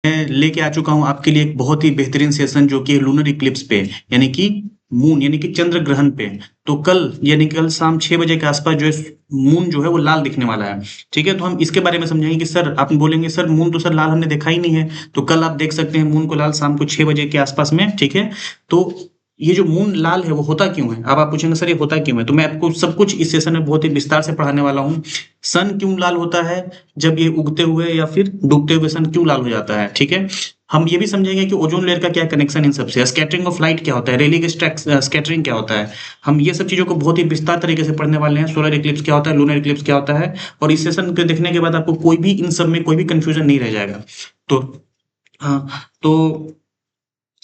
मैं लेके आ चुका हूँ आपके लिए एक बहुत ही बेहतरीन सेशन जो कि लूनर इक्लिप्स पे यानी कि मून यानी कि चंद्र ग्रहण पे। तो कल यानी कि कल शाम 6 बजे के आसपास जो है मून जो है वो लाल दिखने वाला है। ठीक है, तो हम इसके बारे में समझेंगे कि सर आप बोलेंगे सर मून तो सर लाल हमने देखा ही नहीं है। तो कल आप देख सकते हैं मून को लाल शाम को 6 बजे के आसपास में। ठीक है, तो ये जो मून लाल है वो होता क्यों है। अब आप पूछेंगे सर ये होता क्यों है, तो मैं आपको सब कुछ इस सेशन में बहुत ही विस्तार से पढ़ाने वाला हूँ। सन क्यों लाल होता है जब ये उगते हुए या फिर डूबते हुए सन क्यों लाल हो जाता है। ठीक है, हम ये भी समझेंगे कि ओजोन लेयर का क्या कनेक्शन इन सबसे, स्कैटरिंग ऑफ लाइट क्या होता है, रेली स्कैटरिंग क्या होता है। हम ये सब चीजों को बहुत ही विस्तार तरीके से पढ़ने वाले हैं। सोलर इक्लिप्स क्या होता है, लूनर इक्लिप्स क्या होता है, और इस सेशन को देखने के बाद आपको कोई भी इन सब में कोई भी कंफ्यूजन नहीं रह जाएगा। तो हाँ, तो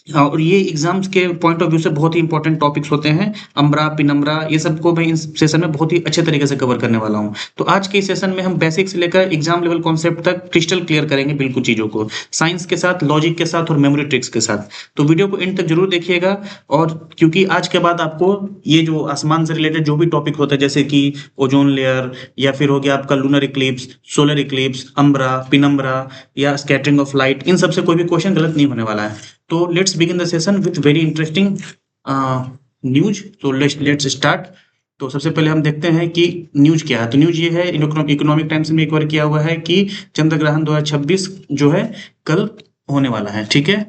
हाँ, और ये एग्जाम्स के पॉइंट ऑफ व्यू से बहुत ही इंपॉर्टेंट टॉपिक्स होते हैं। अम्ब्रा पिनम्ब्रा ये सबको मैं इस सेशन में बहुत ही अच्छे तरीके से कवर करने वाला हूँ। तो आज के इस सेशन में हम बेसिक से लेकर एग्जाम लेवल कॉन्सेप्ट तक क्रिस्टल क्लियर करेंगे बिल्कुल चीज़ों को, साइंस के साथ, लॉजिक के साथ और मेमोरी ट्रिक्स के साथ। तो वीडियो को एंड तक जरूर देखिएगा। और क्योंकि आज के बाद आपको ये जो आसमान से रिलेटेड जो भी टॉपिक होता है जैसे कि ओजोन लेयर या फिर हो गया आपका lunar Eclipse, solar Eclipse, umbra पिनम्ब्रा या स्कैटरिंग ऑफ लाइट, इन सबसे कोई भी क्वेश्चन गलत नहीं होने वाला है। तो let's begin the session with very interesting news. तो लेट्स स्टार्ट। तो सबसे पहले हम देखते हैं कि न्यूज क्या है। तो न्यूज ये है, इकोनॉमिक टाइम्स में एक बार किया हुआ है कि चंद्र ग्रहण 2026 जो है कल होने वाला है। ठीक है,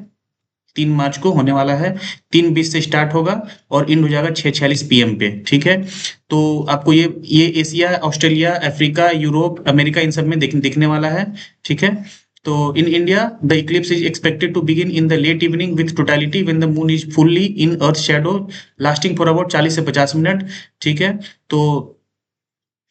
3 मार्च को होने वाला है। 3:20 से स्टार्ट होगा और एंड हो जाएगा 6:46 PM पे। ठीक है, तो आपको ये Asia, Australia, Africa, Europe, America इन सब में दिखने वाला है। ठीक है, तो in India the eclipse is expected to begin in the late evening with totality when the moon is fully in earth shadow lasting for about 40 से 50 मिनट। ठीक है, तो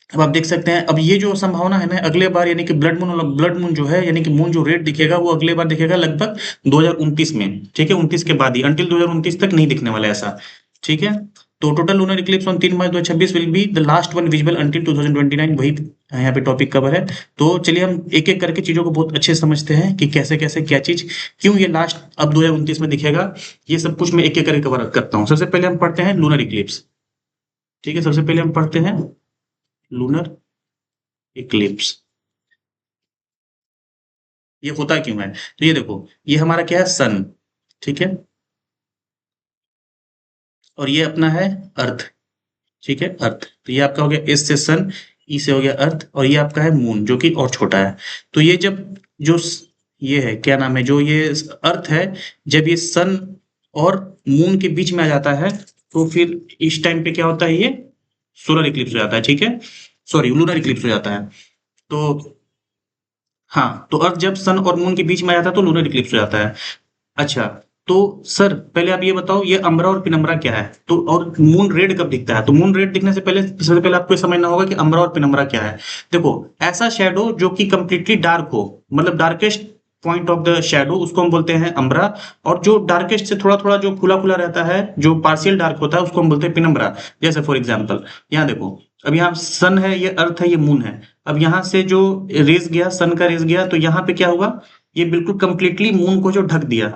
अब आप देख सकते हैं, अब ये जो संभावना है ना अगले बार यानी कि ब्लड मून जो है यानी कि मून जो रेड दिखेगा वो अगले बार दिखेगा लगभग 2029 में। ठीक है, 29 के बाद ही, अंटिल 2029 तक नहीं दिखने वाला ऐसा। ठीक है, तो total lunar Eclipse on 3 March 2026 will be the last one visible until 2029, वही यहाँ पे टॉपिक कवर है। तो चलिए हम एक एक करके चीजों को बहुत अच्छे से समझते हैं कि कैसे कैसे क्या चीज क्यों ये लास्ट अब 2029 में दिखेगा। ये सब कुछ मैं एक एक करके कवर करता हूँ। सबसे पहले हम पढ़ते हैं लूनर इक्लिप्स। ठीक है, सबसे पहले हम पढ़ते हैं लूनर इक्लिप्स। ये होता क्यों है, तो ये देखो, ये हमारा क्या है, सन। ठीक है, और ये अपना है अर्थ। ठीक है, अर्थ, तो ये आपका हो गया एस से सन, ई से हो गया अर्थ, और ये आपका है मून जो कि और छोटा है। तो ये जब जो ये है क्या नाम है, जो ये अर्थ है, जब ये सन और मून के बीच में आ जाता है तो फिर इस टाइम पे क्या होता है, ये सोलर इक्लिप्स हो जाता है। ठीक है, सॉरी लूनर इक्लिप्स हो जाता है। तो हाँ, तो अर्थ जब सन और मून के बीच में आ जाता है तो लूनर इक्लिप्स हो जाता है। अच्छा, तो सर पहले आप ये बताओ ये अम्ब्रा और पिनम्ब्रा क्या है, तो और मून रेड कब दिखता है। तो मून रेड दिखने से पहले सबसे पहले आपको ये समझना होगा कि अम्ब्रा और पिनम्ब्रा क्या है। देखो, ऐसा शैडो जो कि कंप्लीटली डार्क हो, मतलब darkest point of the shadow, उसको हम बोलते हैं अम्ब्रा। और जो डार्केस्ट से थोड़ा थोड़ा जो खुला खुला रहता है, जो पार्शियल डार्क होता है, उसको हम बोलते हैं पिनम्ब्रा। जैसे फॉर एग्जाम्पल यहाँ देखो, अब यहाँ सन है, ये अर्थ है, ये मून है। अब यहाँ से जो रेज गया, सन का रेज गया, तो यहाँ पे क्या हुआ, ये बिल्कुल कंप्लीटली मून को जो ढक दिया,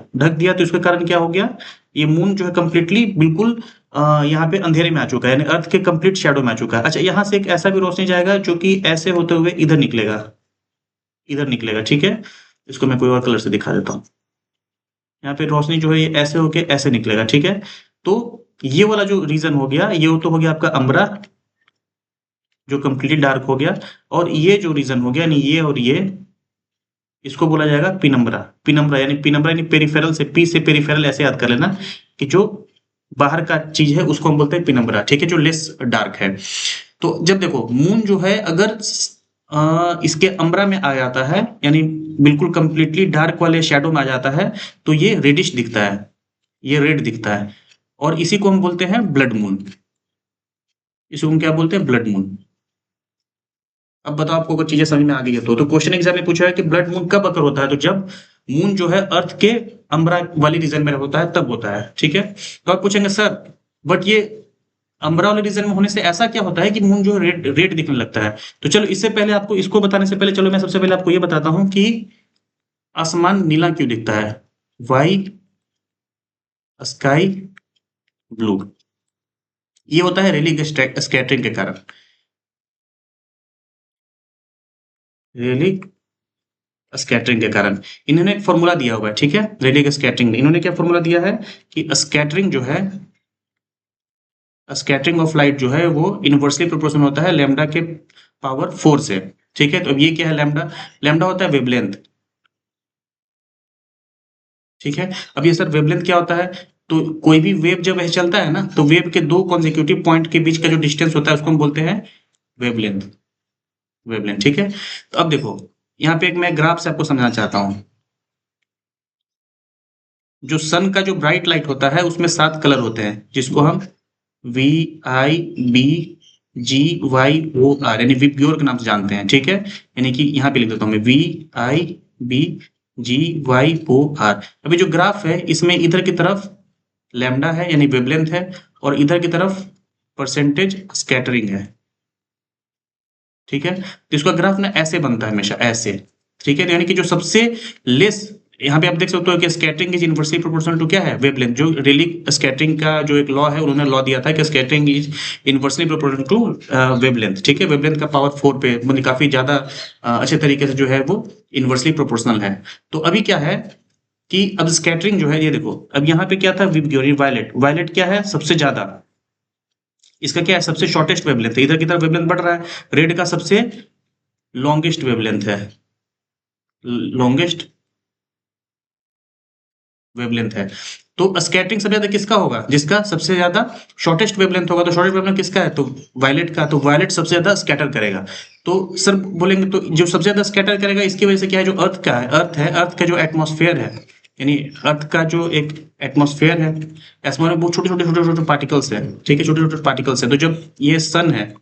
तो इसके कारण क्या हो गया, ये मून जो है कंप्लीटली बिल्कुल यहाँ पे अंधेरे में आ चुका है, यानी अर्थ के कंप्लीट शैडो में आ चुका है। अच्छा, यहाँ से एक ऐसा भी रोशनी जाएगा जो कि ऐसे होते हुए इधर निकलेगा। ठीक है, इसको मैं कोई और कलर से दिखा देता हूँ। यहाँ पे रोशनी जो है ये ऐसे होके ऐसे निकलेगा। ठीक है, तो ये वाला जो रीजन हो गया, ये तो हो गया आपका अम्ब्रा जो कंप्लीटली डार्क हो गया। और ये जो रीजन हो गया, यानी ये और ये, इसको बोला जाएगा पिनम्ब्रा। पिनम्ब्रा यानी पेरिफेरल, से पी से पेरिफेरल ऐसे याद कर लेना कि जो बाहर का चीज है उसको हम बोलते हैं पिनम्ब्रा। ठीक है, जो लेस डार्क है। तो जब देखो मून जो है अगर इसके अम्ब्रा में आ जाता है, यानी बिल्कुल कंप्लीटली डार्क वाले शेडो में आ जाता है, तो ये रेडिश दिखता है, ये रेड दिखता है। और इसी को हम बोलते हैं ब्लड मून। इसको हम क्या बोलते हैं, ब्लड मून। अब बताओ आपको अगर चीजें समझ में आ गई है तो क्वेश्चन एग्जाम में पूछा है कि ब्लड मून कब अकर होता है, तो जब मून जो है अर्थ के अम्ब्रा वाली रीजन में होता है तब होता है। ठीक है, तो आप पूछेंगे सर बट ये अम्ब्रा वाले रीजन में होने से ऐसा क्या होता है कि मून जो है रेड रेड दिखने लगता है। तो चलो इससे पहले आपको इसको बताने से पहले चलो मैं सबसे पहले आपको ये बताता हूँ कि आसमान नीला क्यों दिखता है, वाई स्काई ब्लू। ये होता है रेली स्कैटरिंग के कारण। रेली स्कैटरिंग के कारण। इन्होंने एक फॉर्मूला दिया हुआ है, ठीक है, रेले के स्कैटरिंग ने इन्होंने क्या फॉर्मूला दिया है कि स्कैटरिंग जो है, स्कैटरिंग ऑफ लाइट जो है वो इनवर्सली प्रोपोर्शनल होता है लैम्डा के पावर 4 से, ठीक है। तो अब ये क्या है, लैम्डा, लैम्डा होता है वेवलेंथ, ठीक है। अब ये सर वेवलेंथ क्या होता है, तो कोई भी वेव जब ऐसे चलता है ना, तो वेव के दो कॉन्सेक्यूटिव पॉइंट के बीच का जो डिस्टेंस होता है उसको हम बोलते हैं वेवलेंथ, वेवलेंथ, ठीक है। तो अब देखो यहाँ पे एक मैं ग्राफ से आपको समझाना चाहता हूँ। जो सन का जो ब्राइट लाइट होता है उसमें 7 कलर होते हैं, जिसको हम we I B ji Y O R यानी विबग्योर के नाम से जानते हैं, ठीक है। यानी कि यहाँ पे लिख देता हूँ मैं we I B ji Y O R. अभी जो ग्राफ है इसमें इधर की तरफ लैम्डा है यानी वेवलेंथ है, और इधर की तरफ परसेंटेज स्कैटरिंग है, ठीक है। तो इसका ग्राफ ना ऐसे बनता है हमेशा ऐसे, ठीक है। तो यानी कि जो सबसे लेस, यहाँ पे आप देख सकते हो कि scattering is inversely proportional to क्या है, वेवलेंथ। जो रेली स्कैटरिंग का जो एक लॉ है उन्होंने लॉ दिया था कि scattering is inversely proportional to wavelength, ठीक है। वेवलेंथ का पावर 4 पे मतलब काफी ज्यादा अच्छे तरीके से जो है वो इनवर्सली प्रोपोर्शनल है। तो अभी क्या है कि अब स्कैटरिंग जो है, ये देखो अब यहाँ पे क्या था, विबग्योर वायलेट, वायलेट क्या है सबसे ज्यादा, इसका क्या है सबसे शॉर्टेस्ट वेवलेंथ है, इधर की तरफ वेवलेंथ बढ़ रहा है। रेड का सबसे लॉन्गेस्ट वेवलेंथ है, लॉन्गेस्ट वेवलेंथ है। तो स्कैटरिंग सबसे ज्यादा किसका होगा, जिसका सबसे ज्यादा शॉर्टेस्ट वेवलेंथ होगा। तो शॉर्टेस्ट वेवलेंथ किसका है, तो वायलेट का। तो वायलेट सबसे ज्यादा स्कैटर करेगा। तो सर बोलेंगे तो जो सबसे ज्यादा स्कैटर करेगा इसकी वजह से क्या है, जो अर्थ का है, अर्थ है, अर्थ का जो एटमॉस्फेयर है, यानी अर्थ का जो एक एटमॉस्फेयर है, एटमॉस्फेयर में बहुत छोटे छोटे छोटे छोटे पार्टिकल्स है, ठीक है, छोटे छोटे पार्टिकल्स है। तो जब ये सन है,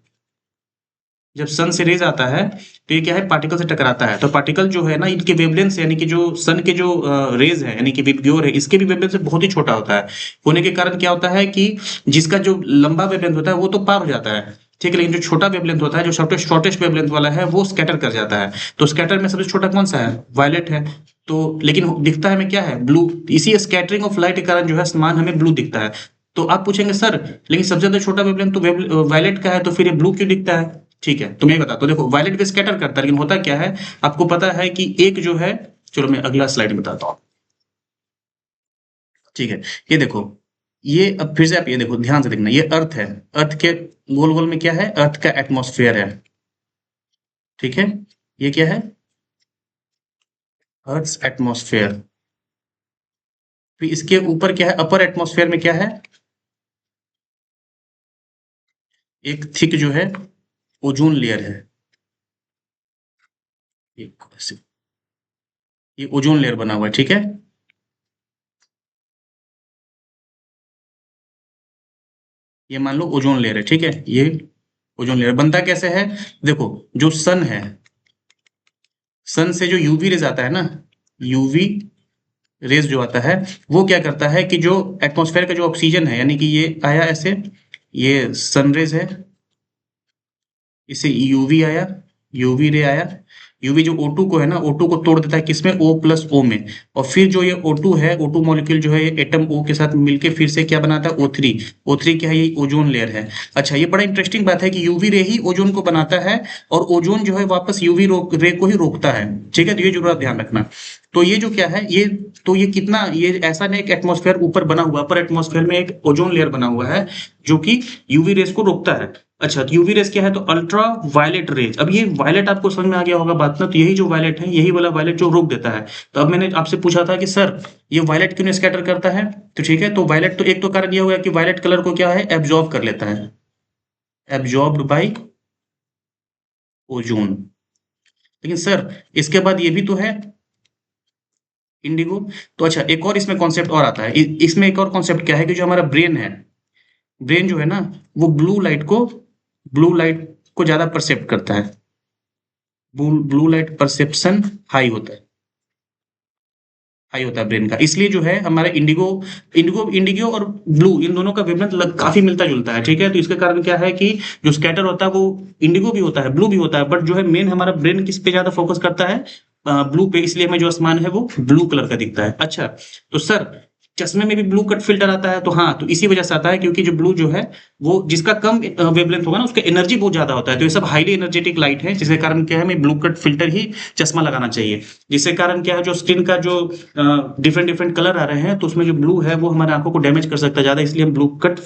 जब सन से रेज आता है तो ये क्या है, पार्टिकल से टकराता है। तो पार्टिकल जो है ना, इनके वेवलेंथ यानी कि जो सन के जो रेज है यानी कि विबग्योर है, इसके भी वेवलेंथ से बहुत ही छोटा होता है। होने के कारण क्या होता है कि जिसका जो लंबा वेवलेंथ होता है वो तो पार हो जाता है, ठीक है, लेकिन जो छोटा वेवलेंथ होता है, जो शॉर्टेस्ट शॉर्टेस्ट वेवलेंथ वाला है, वो स्कैटर कर जाता है। तो स्कैटर में सबसे छोटा कौन सा है, वायलेट है। तो लेकिन दिखता है हमें क्या है, ब्लू। इसी स्कैटरिंग ऑफ लाइट के कारण जो है आसमान हमें ब्लू दिखता है। तो आप पूछेंगे सर लेकिन सबसे ज्यादा छोटा वेवलेंथ तो वायलेट का है, तो फिर ये ब्लू क्यों दिखता है। ठीक है, तो मैं बता तो देखो, वायलेट भी स्कैटर करता है, लेकिन होता क्या है आपको पता है कि एक जो है, चलो मैं अगला स्लाइड में बताता हूँ, ठीक है। ये देखो, ये अब फिर से आप ये देखो, ध्यान से देखना, ये अर्थ है, अर्थ के गोल गोल में क्या है, अर्थ का एटमॉस्फेयर है, ठीक है। ये क्या है, अर्थ एटमॉस्फेयर। फिर इसके ऊपर क्या है, अपर एटमॉस्फेयर में क्या है, एक थिक जो है ओजोन लेयर है, एक ये ओजोन लेयर बना हुआ है, ठीक है। ये मान लो ओजोन लेयर है, ठीक है। ये ओजोन लेयर बनता कैसे है, देखो जो सन है, सन से जो यूवी रेज आता है ना, यूवी रेज जो आता है, वो क्या करता है कि जो एटमॉस्फेयर का जो ऑक्सीजन है, यानी कि ये आया ऐसे, ये सन रेज है, इसे यूवी आया, यूवी रे आया। यूवी जो O2 को है ना, O2 को तोड़ देता है किसमें, O प्लस O में। और फिर जो ये O2 है, O2 मॉलिक्यूल जो है ये एटम O के साथ मिलके फिर से क्या बनाता है, O3। O3 क्या है, ये ओजोन लेयर है। अच्छा, ये बड़ा इंटरेस्टिंग बात है कि यूवी रे ही ओजोन को बनाता है, और ओजोन जो है वापस यूवी रे को ही रोकता है, ठीक है। तो ये जरूर आप ध्यान रखना। तो ये जो क्या है, ये तो ये कितना, ये ऐसा नहीं, एक एटमॉस्फेयर ऊपर बना हुआ, अपर एटमॉस्फेयर में एक ओजोन लेयर बना हुआ है जो कि यूवी रेस को रोकता है। अच्छा, तो यूवी रेस क्या है, तो अल्ट्रा वायलेट रेज। अब ये वायलेट आपको समझ में आ गया होगा बात ना, तो यही जो वायलेट है, यही वाला वायलेट जो रोक देता है। तो अब मैंने आपसे पूछा था कि सर ये वायलेट क्यों स्कैटर करता है, तो ठीक है, तो वायलेट तो एक तो कारण ये होगा कि वायलेट कलर को क्या है, एब्जॉर्ब कर लेता है, एब्जॉर्ब्ड बाई ओजोन। लेकिन सर इसके बाद ये भी तो है इंडिगो। तो अच्छा, एक और इसमें कॉन्सेप्ट और आता है, इसमें एक और कॉन्सेप्ट क्या है कि जो हमारा ब्रेन है, ब्रेन जो है ना, वो ब्लू लाइट को ज्यादा परसेप्ट करता है, ब्लू लाइट परसेप्शन हाई होता है, हाई होता है ब्रेन का। इसलिए जो है हमारा इंडिगो, इंडिगो और ब्लू, इन दोनों का वेवलेंथ काफी मिलता जुलता है, ठीक है। तो इसके कारण क्या है कि जो स्कैटर होता है वो इंडिगो भी होता है, ब्लू भी होता है, बट जो है मेन हमारा ब्रेन किस पे ज्यादा फोकस करता है, ब्लू पे। इसलिए हमें जो आसमान है वो ब्लू कलर का दिखता है। अच्छा, तो सर चश्मे में भी ब्लू कट फिल्टर आता है, तो हाँ, तो इसी वजह से आता है क्योंकि जो ब्लू जो है वो जिसका कम वेवलेंथ होगा ना उसका एनर्जी बहुत ज्यादा होता है, तो ये सब हाईली एनर्जेटिक लाइट है, जिसके कारण क्या है हमें ब्लू कट फिल्टर ही चश्मा लगाना चाहिए। जिसके कारण क्या है जो स्किन का जो डिफरेंट डिफरेंट कलर आ रहे हैं तो उसमें जो ब्लू है वो हमारे आंखों को डैमेज कर सकता है ज्यादा, इसलिए हम ब्लू कट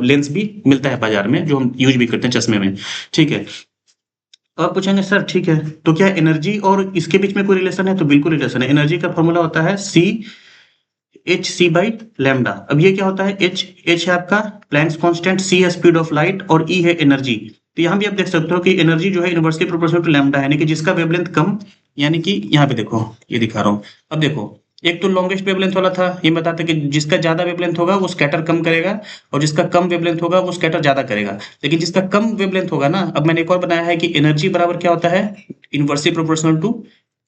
लेंस भी मिलता है बाजार में जो हम यूज भी करते हैं चश्मे में। ठीक है। अब आप पूछेंगे सर ठीक है तो क्या एनर्जी और इसके बीच में कोई रिलेशन है, तो बिल्कुल रिलेशन है। एनर्जी का फॉर्मूला होता है C H C by lambda. अब ये क्या होता है, एच एच है आपका प्लैंक्स कांस्टेंट, सी है स्पीड ऑफ लाइट और ई है एनर्जी। तो यहाँ भी आप देख सकते हो कि एनर्जी जो है इनवर्सली प्रोपोर्शनल टू लैम्डा है, यानी कि जिसका वेवलेंथ कम, यानी कि यहाँ पे देखो ये दिखा रहा हूँ। अब देखो एक तो लॉन्गेस्ट वेवलेंथ वाला था, ये बताता कि जिसका ज्यादा वेवलेंथ होगा वो स्कैटर कम करेगा और जिसका कम वेवलेंथ होगा वो स्कैटर ज्यादा करेगा। लेकिन जिसका कम वेवलेंथ होगा ना, अब मैंने एक और बनाया है कि एनर्जी बराबर क्या होता है, इनवर्सली प्रोपोर्शनल टू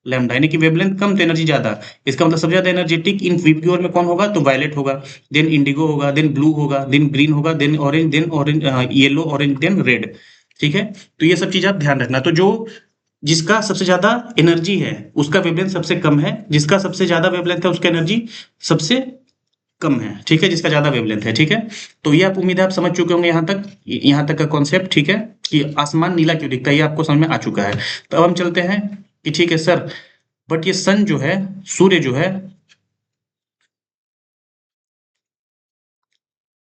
लैम्डा, यानी कि वेवलेंथ कम तो एनर्जी ज्यादा। इसका मतलब सबसे ज्यादा एनर्जेटिक इन विबग्योर में कौन होगा, तो वायलेट होगा, देन इंडिगो होगा, देन ब्लू होगा, देन ग्रीन होगा, then orange, yellow, orange, then red. ठीक है। तो ये सब चीज आप ध्यान रखना। तो जो जिसका सबसे ज्यादा एनर्जी है उसका वेवलेंथ सबसे कम है, जिसका सबसे ज्यादा वेवलेंथ है उसका एनर्जी सबसे कम है। ठीक है, जिसका ज्यादा वेवलेंथ है। ठीक है। तो ये आप उम्मीद है आप समझ चुके होंगे यहाँ तक का कॉन्सेप्ट। ठीक है, कि आसमान नीला क्यों दिखता है ये आपको समझ में आ चुका है। तो अब हम चलते हैं कि ठीक है सर, बट ये सन जो है, सूर्य जो है,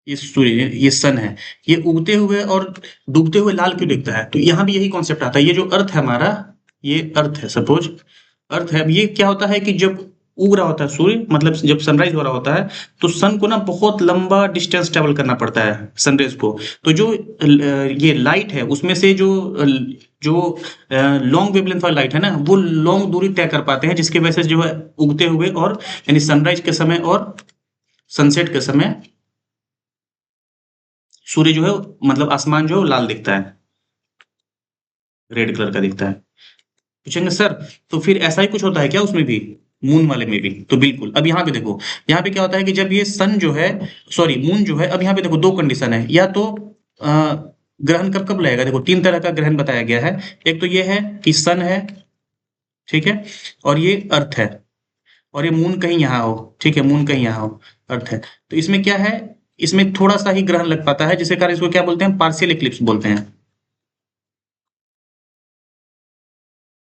ये सूर्य, ये सन है, ये उगते हुए और डूबते हुए लाल क्यों दिखता है, तो यहाँ भी यही कॉन्सेप्ट आता है। ये जो अर्थ है हमारा, ये अर्थ है, सपोज अर्थ है। अब ये क्या होता है कि जब उग रहा होता है सूर्य, मतलब जब सनराइज हो रहा होता है, तो सन को ना बहुत लंबा डिस्टेंस ट्रेवल करना पड़ता है सनरेज को। तो जो ये लाइट है उसमें से जो लॉन्ग वेवलेंथ वाली लाइट है ना, वो लॉन्ग दूरी तय कर पाते हैं, जिसकी वजह से जो है उगते हुए और यानी सनराइज के समय और सनसेट के समय सूर्य जो है, मतलब आसमान जो है वो लाल दिखता है, रेड कलर का दिखता है। पूछेंगे सर तो फिर ऐसा ही कुछ होता है क्या उसमें भी, मून वाले में भी, तो बिल्कुल। अब यहाँ पे देखो, यहाँ पे क्या होता है कि जब ये सन जो है, सॉरी मून जो है, अब यहाँ पे देखो दो कंडीशन है, या तो अ, ग्रहण कब कब लगेगा, देखो तीन तरह का ग्रहण बताया गया है। एक तो ये है कि सन है, ठीक है, और ये अर्थ है, और ये मून कहीं यहाँ हो, ठीक है, मून कहीं यहाँ हो, अर्थ है। तो इसमें क्या है, इसमें थोड़ा सा ही ग्रहण लग पाता है, जिसके कारण इसको क्या बोलते हैं, पार्शियल इक्लिप्स बोलते हैं,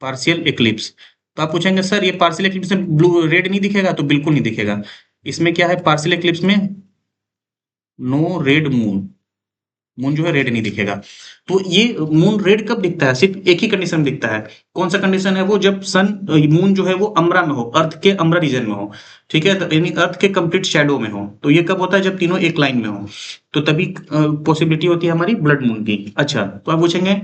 पार्शियल इक्लिप्स। तो आप पूछेंगे सर ये पार्शियल इक्लिप्स में ब्लू रेड नहीं दिखेगा, तो बिल्कुल नहीं दिखेगा। इसमें क्या है, पार्शियल इक्लिप्स में नो रेड मून, मून जो है रेड नहीं दिखेगा। तो ये मून रेड कब दिखता है, सिर्फ एक ही कंडीशन में दिखता है। कौन सा कंडीशन है वो, जब सन मून जो है वो अम्बरा में हो, अर्थ के अम्बरा रीजन में हो। ठीक है, तो यानी अर्थ के कंप्लीट शैडो में हो। तो ये कब होता है, जब तीनों एक लाइन में हो, तो तभी पॉसिबिलिटी होती है हमारी ब्लड मून की। अच्छा, तो आप पूछेंगे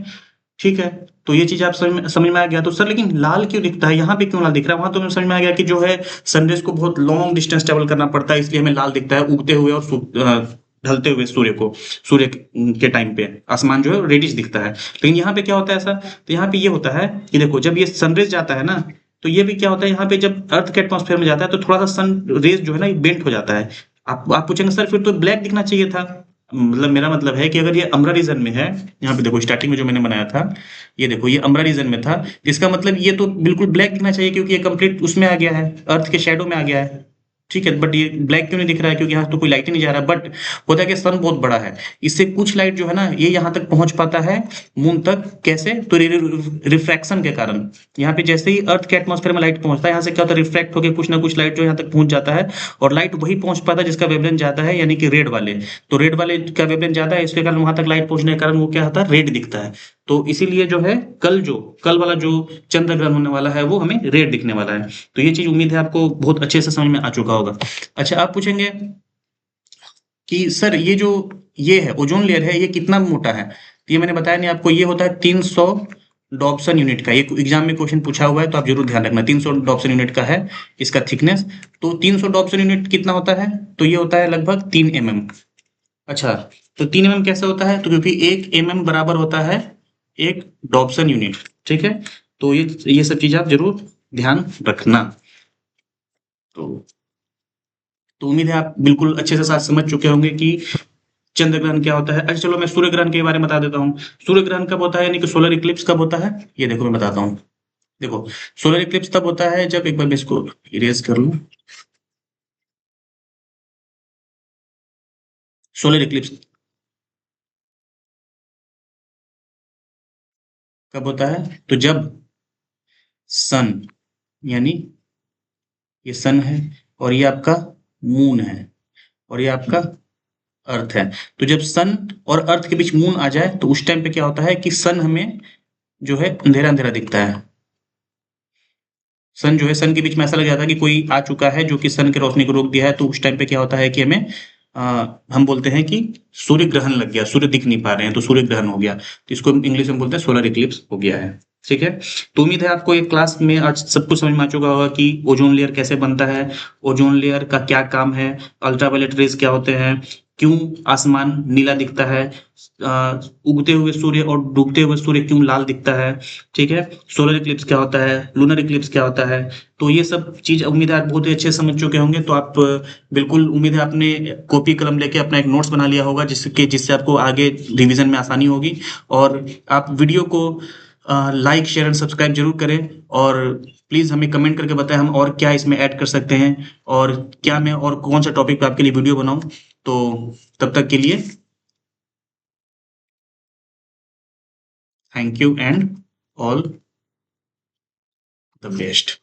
ठीक है, तो ये चीज आप समझ में आ गया। तो सर लेकिन लाल क्यों दिखता है, यहाँ पे क्यों लाल दिख रहा है, वहां तो मुझे समझ में आ गया कि जो है सनराइज को बहुत लॉन्ग डिस्टेंस ट्रेवल करना पड़ता है, इसलिए हमें लाल दिखता है उगते हुए और ढलते हुए सूर्य को, सूर्य के टाइम पे आसमान जो है रेडिश दिखता है। लेकिन यहाँ पे क्या होता है ऐसा, तो यहाँ पे ये होता है कि देखो जब ये सनरेज जाता है ना, तो ये भी क्या होता है, यहाँ पे जब अर्थ के एटमॉस्फेयर में जाता है तो थोड़ा सा सन रेज जो है ना ये बेंट हो जाता है। आप पूछेंगे सर फिर तो ब्लैक दिखना चाहिए था। मतलब मेरा मतलब है कि अगर ये अम्ब्रा रीजन में है, यहाँ पे देखो स्टार्टिंग में जो मैंने बनाया था, ये देखो ये अम्ब्रा रीजन में था, इसका मतलब ये तो बिल्कुल ब्लैक दिखना चाहिए, क्योंकि ये कंप्लीट उसमें आ गया है, अर्थ के शेडो में आ गया है। ठीक है, बट ये ब्लैक क्यों नहीं दिख रहा है, क्योंकि यहाँ तो कोई लाइट ही नहीं जा रहा। बट होता है कि सन बहुत बड़ा है, इससे कुछ लाइट जो है ना ये यहाँ तक पहुंच पाता है मून तक, कैसे, तो रिफ्रैक्शन के कारण। यहाँ पे जैसे ही अर्थ के एटमॉस्फेयर में लाइट पहुंचता है, यहाँ से क्या होता है, रिफ्रैक्ट होकर कुछ ना कुछ लाइट जो यहाँ तक पहुंच जाता है, और लाइट वही पहुंच पाता है जिसका वेवलेंथ ज्यादा है, यानी कि रेड वाले। तो रेड वाले का वेवलेंथ ज्यादा है, इसके कारण वहां तक लाइट पहुंचने के कारण वो क्या होता है, रेड दिखता है। तो इसीलिए जो है कल वाला जो चंद्र ग्रहण होने वाला है वो हमें रेड दिखने वाला है। तो ये चीज उम्मीद है आपको बहुत अच्छे से समझ में आ चुका होगा। अच्छा, आप पूछेंगे कि सर ये जो ये है ओजोन लेयर है, ये कितना मोटा है, तो ये मैंने बताया नहीं आपको, ये होता है 300 डॉप्सन यूनिट का। ये एग्जाम में क्वेश्चन पूछा हुआ है, तो आप जरूर ध्यान रखना, 300 डॉप्सन यूनिट का है इसका थिकनेस। तो 300 डॉप्सन यूनिट कितना होता है, तो ये होता है लगभग 3 mm। अच्छा, तो 3 mm कैसे होता है, तो क्योंकि 1 mm बराबर होता है 1 डॉप्सन यूनिट। ठीक है, तो ये सब चीज आप जरूर ध्यान रखना। तो तो उम्मीद है आप बिल्कुल अच्छे से साथ समझ चुके होंगे कि चंद्र ग्रहण क्या होता है। अच्छा चलो मैं सूर्य ग्रहण के बारे में बता देता हूँ। सूर्य ग्रहण कब होता है, यानी कि सोलर इक्लिप्स कब होता है, ये देखो मैं बताता हूँ। देखो सोलर इक्लिप्स तब होता है जब, एक बार मैं इसको इरेज कर लूं, सोलर इक्लिप्स कब होता है? तो जब सन, यानी ये सन है और ये आपका मून है और ये आपका अर्थ है। तो जब सन और अर्थ के बीच मून आ जाए तो उस टाइम पे क्या होता है कि सन हमें जो है अंधेरा अंधेरा दिखता है। सन जो है, सन के बीच में ऐसा लग जाता है कि कोई आ चुका है जो कि सन की रोशनी को रोक दिया है। तो उस टाइम पे क्या होता है कि हमें हम बोलते हैं कि सूर्य ग्रहण लग गया, सूर्य दिख नहीं पा रहे हैं, तो सूर्य ग्रहण हो गया। तो इसको इंग्लिश में बोलते हैं सोलर इक्लिप्स हो गया है। ठीक है। तो उम्मीद है आपको ये क्लास में आज सब कुछ समझ में आ चुका होगा कि ओजोन लेयर कैसे बनता है, ओजोन लेयर का क्या काम है, अल्ट्रावायलेट रेज क्या होते हैं, क्यों आसमान नीला दिखता है, उगते हुए सूर्य और डूबते हुए सूर्य क्यों लाल दिखता है। ठीक है। सोलर इक्लिप्स क्या होता है, लूनर इक्लिप्स क्या होता है। तो ये सब चीज उम्मीद है आप बहुत ही अच्छे से समझ चुके होंगे। तो आप बिल्कुल उम्मीद है आपने कॉपी कलम लेके अपना एक नोट्स बना लिया होगा जिससे आपको आगे रिवीजन में आसानी होगी। और आप वीडियो को लाइक शेयर एंड सब्सक्राइब जरूर करें। और प्लीज हमें कमेंट करके बताएं हम और क्या इसमें ऐड कर सकते हैं, और क्या मैं और कौन सा टॉपिक पे आपके लिए वीडियो बनाऊं। तो तब तक के लिए thank you and all the best.